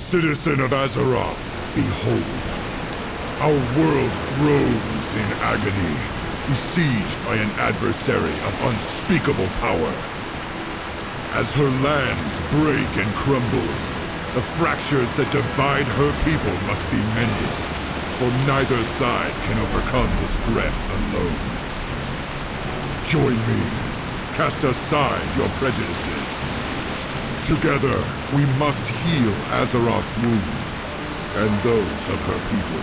Citizen of Azeroth, behold. Our world groans in agony, besieged by an adversary of unspeakable power. As her lands break and crumble, the fractures that divide her people must be mended, for neither side can overcome this threat alone. Join me. Cast aside your prejudices. Together, we must heal Azeroth's wounds, and those of her people.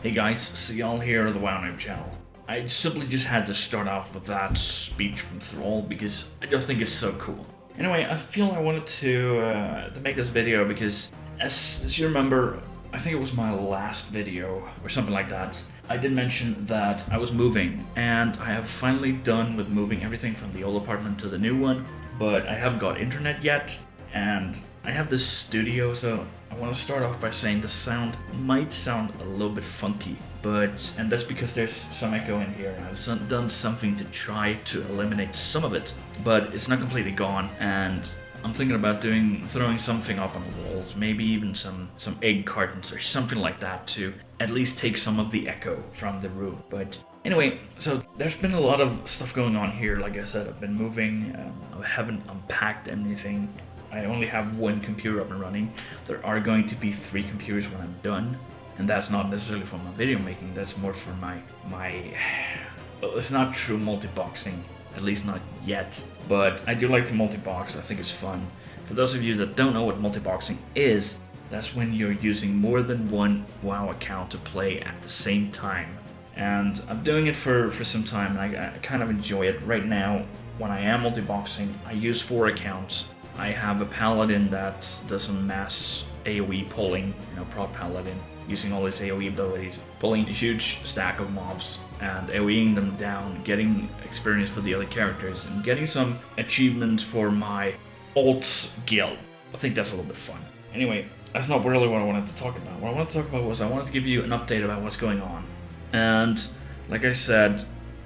Hey guys, Ziyall here of the WoW channel. I simply just had to start off with that speech from Thrall because I just think it's so cool. Anyway, I feel I wanted to make this video because, as you remember, I think it was my last video or something like that. I did mention that I was moving, and I have finally done with moving everything from the old apartment to the new one, but I haven't got internet yet, and I have this studio, so I want to start off by saying the sound might sound a little bit funky, and that's because there's some echo in here. I've done something to try to eliminate some of it, but it's not completely gone, and I'm thinking about throwing something up on the walls, maybe even some egg cartons or something like that to at least take some of the echo from the room. But anyway, so there's been a lot of stuff going on here. Like I said, I've been moving, I haven't unpacked anything. I only have one computer up and running. There are going to be 3 computers when I'm done, and that's not necessarily for my video making, that's more for my well, it's not true multi-boxing, at least not yet, but I do like to multi-box. I think it's fun. For those of you that don't know what multi-boxing is, that's when you're using more than one WoW account to play at the same time. And I'm doing it for some time, and I kind of enjoy it. Right now, when I am multi-boxing, I use 4 accounts. I have a paladin that does some mass AoE pulling, prop paladin, using all his AoE abilities, pulling a huge stack of mobs and AoEing them down, getting experience for the other characters, and getting some achievements for my alt guild. I think that's a little bit fun. Anyway, that's not really what I wanted to talk about. What I wanted to talk about was I wanted to give you an update about what's going on. And like I said,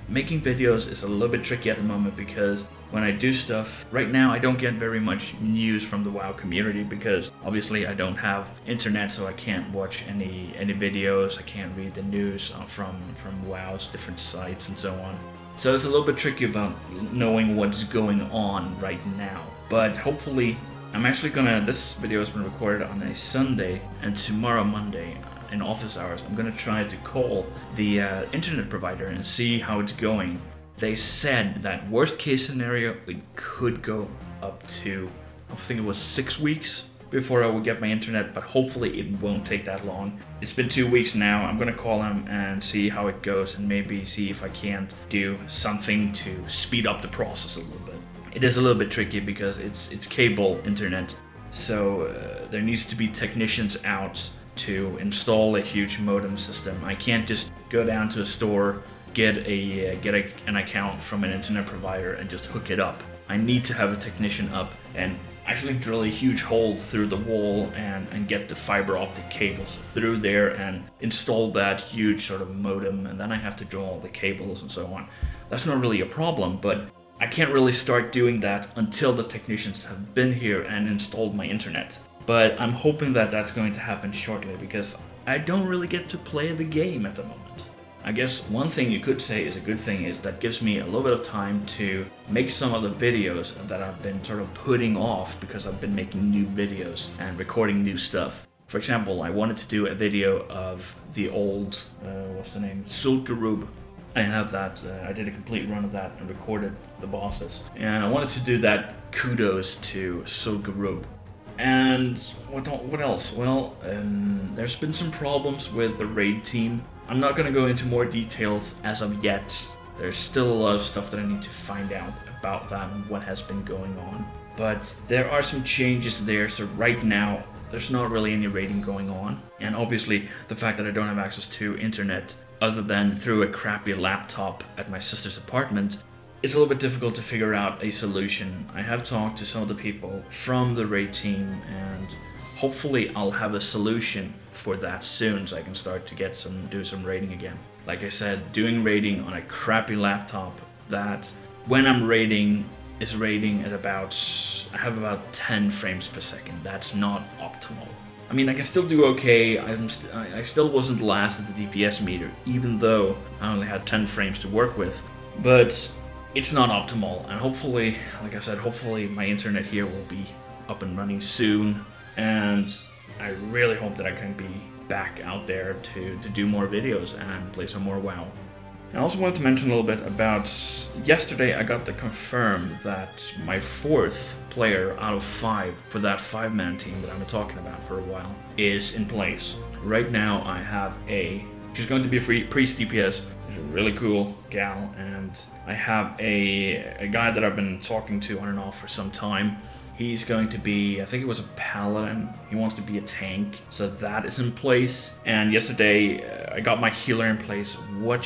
making videos is a little bit tricky at the moment because when I do stuff, right now I don't get very much news from the WoW community because obviously I don't have internet, so I can't watch any videos, I can't read the news from WoW's different sites and so on. So it's a little bit tricky about knowing what's going on right now. But hopefully, this video has been recorded on a Sunday, and tomorrow Monday, in office hours, I'm gonna try to call the internet provider and see how it's going. They said that worst case scenario, it could go up to, I think it was 6 weeks before I would get my internet, but hopefully it won't take that long. It's been 2 weeks now. I'm gonna call them and see how it goes and maybe see if I can't do something to speed up the process a little bit. It is a little bit tricky because it's cable internet, so there needs to be technicians out to install a huge modem system. I can't just go down to a store, get an account from an internet provider and just hook it up. I need to have a technician up and actually drill a huge hole through the wall and get the fiber optic cables through there and install that huge sort of modem, and then I have to draw all the cables and so on. That's not really a problem, but I can't really start doing that until the technicians have been here and installed my internet. But I'm hoping that that's going to happen shortly because I don't really get to play the game at the moment. I guess one thing you could say is a good thing is that gives me a little bit of time to make some of the videos that I've been sort of putting off because I've been making new videos and recording new stuff. For example, I wanted to do a video of the old, Ziyall. I have that, I did a complete run of that and recorded the bosses. And I wanted to do that kudos to Ziyall. And what else? Well, there's been some problems with the raid team. I'm not going to go into more details as of yet. There's still a lot of stuff that I need to find out about that and what has been going on. But there are some changes there, so right now there's not really any raiding going on. And obviously the fact that I don't have access to internet other than through a crappy laptop at my sister's apartment, it's a little bit difficult to figure out a solution. I have talked to some of the people from the raid team and hopefully I'll have a solution for that soon so I can start to do some raiding again. Like I said, doing raiding on a crappy laptop that when I'm raiding is rating at about, I have about 10 frames per second. That's not optimal. I mean, I can still do okay. I still wasn't last at the DPS meter, even though I only had 10 frames to work with. But it's not optimal, and hopefully, like I said, hopefully my internet here will be up and running soon, and I really hope that I can be back out there to do more videos and play some more WoW. I also wanted to mention a little bit about yesterday. I got to confirm that my 4th player out of 5 for that 5-man team that I've been talking about for a while is in place. Right now I have she's going to be a free priest DPS. She's a really cool gal, and I have a guy that I've been talking to on and off for some time. He's going to be, I think it was a paladin. He wants to be a tank, so that is in place. And yesterday, I got my healer in place. What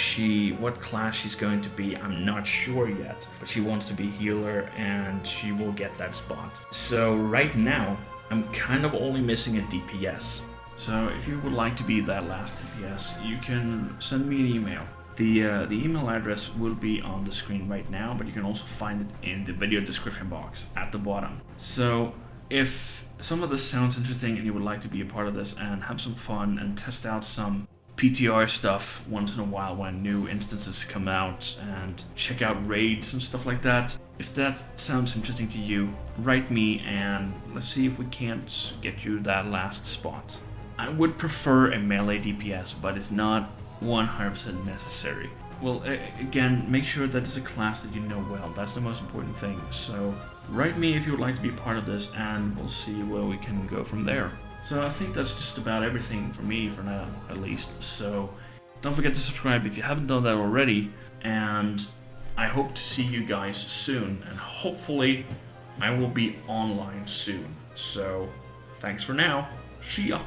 class she's going to be, I'm not sure yet. But she wants to be healer, and she will get that spot. So right now, I'm kind of only missing a DPS. So if you would like to be that last DPS, you can send me an email. The email address will be on the screen right now, but you can also find it in the video description box at the bottom. So if some of this sounds interesting and you would like to be a part of this and have some fun and test out some PTR stuff once in a while when new instances come out, and check out raids and stuff like that, if that sounds interesting to you, write me and let's see if we can't get you that last spot. I would prefer a melee DPS, but it's not 100% necessary. Well, again, make sure that it's a class that you know well. That's the most important thing. So write me if you would like to be part of this, and we'll see where we can go from there. So I think that's just about everything for me for now, at least. So don't forget to subscribe if you haven't done that already, and I hope to see you guys soon, and hopefully I will be online soon. So thanks for now. See ya.